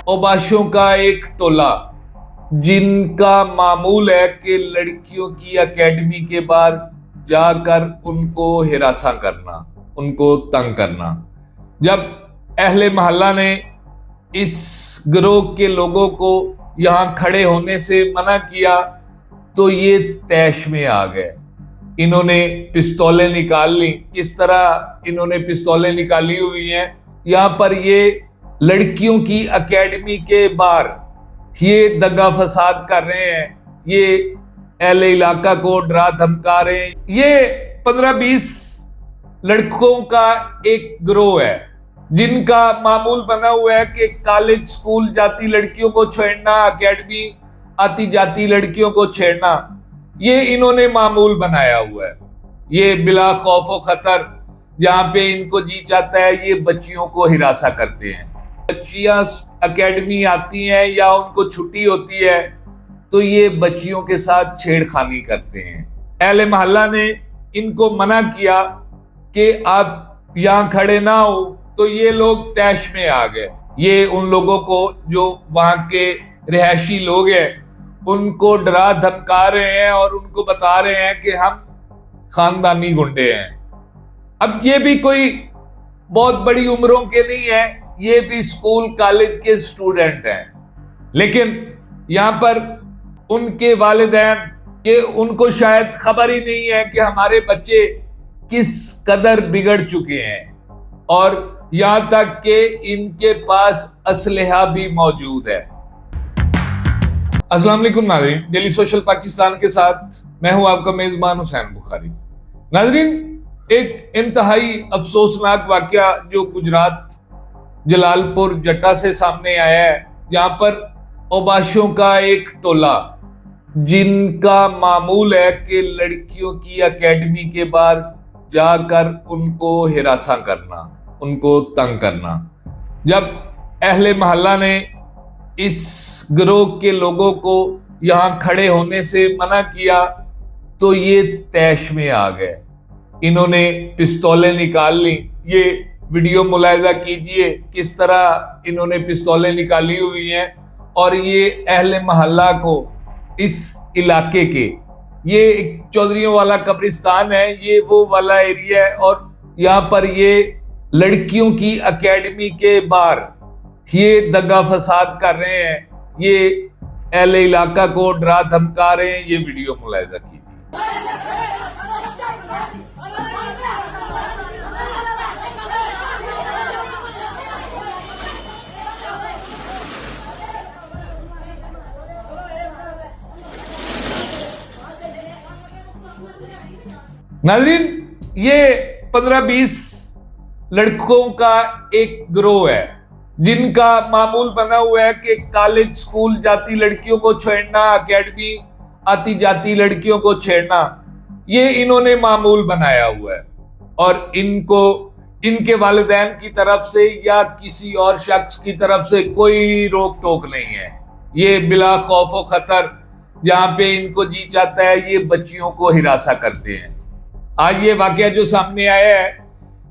اوباشوں کا ایک ٹولہ جن کا معمول ہے کہ لڑکیوں کی اکیڈمی کے باہر جا کر ان کو ہراساں کرنا، ان کو تنگ کرنا۔ جب اہل محلہ نے اس گروہ کے لوگوں کو یہاں کھڑے ہونے سے منع کیا تو یہ طیش میں آ گئے۔ انہوں نے پستولیں نکال لی۔ کس طرح انہوں نے پستولیں نکالی ہوئی ہیں؟ یہاں پر یہ لڑکیوں کی اکیڈمی کے باہر یہ دغا فساد کر رہے ہیں، یہ اہل علاقہ کو ڈرا دھمکا رہے ہیں۔ یہ 15-20 لڑکوں کا ایک گروہ ہے جن کا معمول بنا ہوا ہے کہ کالج سکول جاتی لڑکیوں کو چھیڑنا، اکیڈمی آتی جاتی لڑکیوں کو چھیڑنا، یہ انہوں نے معمول بنایا ہوا ہے۔ یہ بلا خوف و خطر جہاں پہ ان کو جی چاہتا ہے یہ بچیوں کو ہراساں کرتے ہیں۔ بچیاں اکیڈمی آتی ہیں یا ان کو چھٹی ہوتی ہے تو یہ بچیوں کے ساتھ چھیڑ خانی کرتے ہیں۔ اہل محلہ نے ان کو منع کیا کہ آپ یہاں کھڑے نہ ہو تو یہ لوگ طیش میں آ گئے۔ یہ ان لوگوں کو جو وہاں کے رہائشی لوگ ہیں ان کو ڈرا دھمکا رہے ہیں اور ان کو بتا رہے ہیں کہ ہم خاندانی گنڈے ہیں۔ اب یہ بھی کوئی بہت بڑی عمروں کے نہیں ہیں، یہ بھی سکول کالج کے سٹوڈنٹ ہیں، لیکن یہاں پر ان کے والدین کہ ان کو شاید خبر ہی نہیں ہے کہ ہمارے بچے کس قدر بگڑ چکے ہیں، اور یہاں تک کہ ان کے پاس اسلحہ بھی موجود ہے۔ السلام علیکم ناظرین، ڈیلی سوشل پاکستان کے ساتھ میں ہوں آپ کا میزبان حسین بخاری۔ ناظرین، ایک انتہائی افسوسناک واقعہ جو گجرات جلال پور جٹا سے سامنے آیا ہے، جہاں پر اوباشوں کا ایک ٹولہ جن کا معمول ہے کہ لڑکیوں کی اکیڈمی کے باہر جا کر ان کو ہراساں کرنا، ان کو تنگ کرنا۔ جب اہل محلہ نے اس گروہ کے لوگوں کو یہاں کھڑے ہونے سے منع کیا تو یہ طیش میں آ گئے۔ انہوں نے پستولیں نکال لی۔ یہ ویڈیو ملاحظہ کیجئے کس طرح انہوں نے پستولیں نکالی ہوئی ہیں، اور یہ اہل محلہ کو اس علاقے کے، یہ ایک چودھریوں والا قبرستان ہے، یہ وہ والا ایریا ہے، اور یہاں پر یہ لڑکیوں کی اکیڈمی کے باہر یہ دغا فساد کر رہے ہیں، یہ اہل علاقہ کو ڈرا دھمکا رہے ہیں۔ یہ ویڈیو ملاحظہ کیجئے۔ ناظرین، یہ 15-20 لڑکوں کا ایک گروہ ہے جن کا معمول بنا ہوا ہے کہ کالج سکول جاتی لڑکیوں کو چھیڑنا، اکیڈمی آتی جاتی لڑکیوں کو چھیڑنا، یہ انہوں نے معمول بنایا ہوا ہے، اور ان کو ان کے والدین کی طرف سے یا کسی اور شخص کی طرف سے کوئی روک ٹوک نہیں ہے۔ یہ بلا خوف و خطر جہاں پہ ان کو جی چاہتا ہے یہ بچیوں کو ہراساں کرتے ہیں۔ آج یہ واقعہ جو سامنے آیا ہے،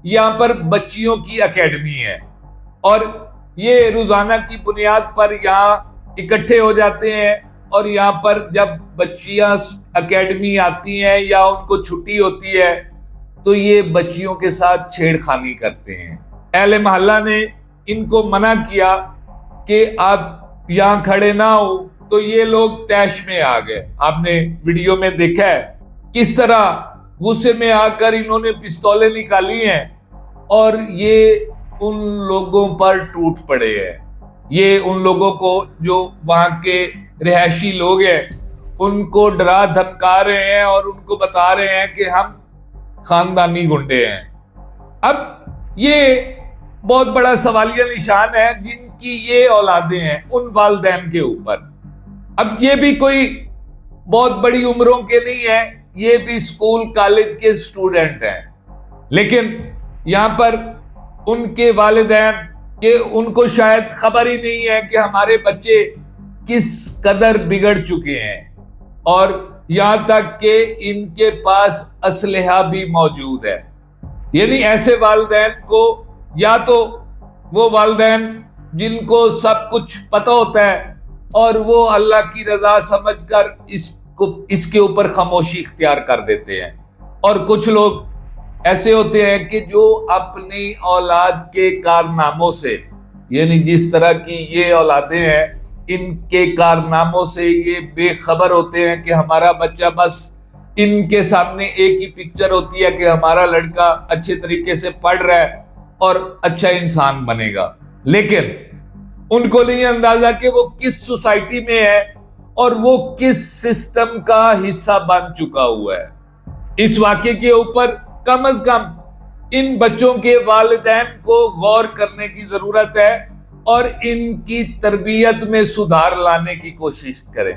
یہاں پر بچیوں کی اکیڈمی ہے، اور یہ روزانہ کی بنیاد پر یہاں اکٹھے ہو جاتے ہیں، اور یہاں پر جب بچیاں اکیڈمی آتی ہیں یا ان کو چھٹی ہوتی ہے تو یہ بچیوں کے ساتھ چھیڑ خانی کرتے ہیں۔ اہل محلہ نے ان کو منع کیا کہ آپ یہاں کھڑے نہ ہو تو یہ لوگ طیش میں آ گئے۔ آپ نے ویڈیو میں دیکھا ہے کس طرح غصے میں آ کر انہوں نے پستولیں نکالی ہیں اور یہ ان لوگوں پر ٹوٹ پڑے ہیں۔ یہ ان لوگوں کو جو وہاں کے رہائشی لوگ ہیں ان کو ڈرا دھمکا رہے ہیں اور ان کو بتا رہے ہیں کہ ہم خاندانی گنڈے ہیں۔ اب یہ بہت بڑا سوالیہ نشان ہے جن کی یہ اولادیں ہیں ان والدین کے اوپر۔ اب یہ بھی کوئی بہت بڑی عمروں کے نہیں ہیں، یہ بھی سکول کالج کے سٹوڈنٹ ہیں، لیکن یہاں پر ان کے والدین کہ ان کو شاید خبر ہی نہیں ہے کہ ہمارے بچے کس قدر بگڑ چکے ہیں، اور یہاں تک کہ ان کے پاس اسلحہ بھی موجود ہے۔ یعنی ایسے والدین کو یا تو وہ والدین جن کو سب کچھ پتہ ہوتا ہے اور وہ اللہ کی رضا سمجھ کر اس کے اوپر خاموشی اختیار کر دیتے ہیں، اور کچھ لوگ ایسے ہوتے ہیں کہ جو اپنی اولاد کے کارناموں سے، یعنی جس طرح کی یہ اولادیں ہیں، ان کے کارناموں سے یہ بے خبر ہوتے ہیں کہ ہمارا بچہ، بس ان کے سامنے ایک ہی پکچر ہوتی ہے کہ ہمارا لڑکا اچھے طریقے سے پڑھ رہا ہے اور اچھا انسان بنے گا، لیکن ان کو نہیں اندازہ کہ وہ کس سوسائٹی میں ہے اور وہ کس سسٹم کا حصہ بن چکا ہوا ہے۔ اس واقعے کے اوپر کم از کم ان بچوں کے والدین کو غور کرنے کی ضرورت ہے اور ان کی تربیت میں سدھار لانے کی کوشش کریں۔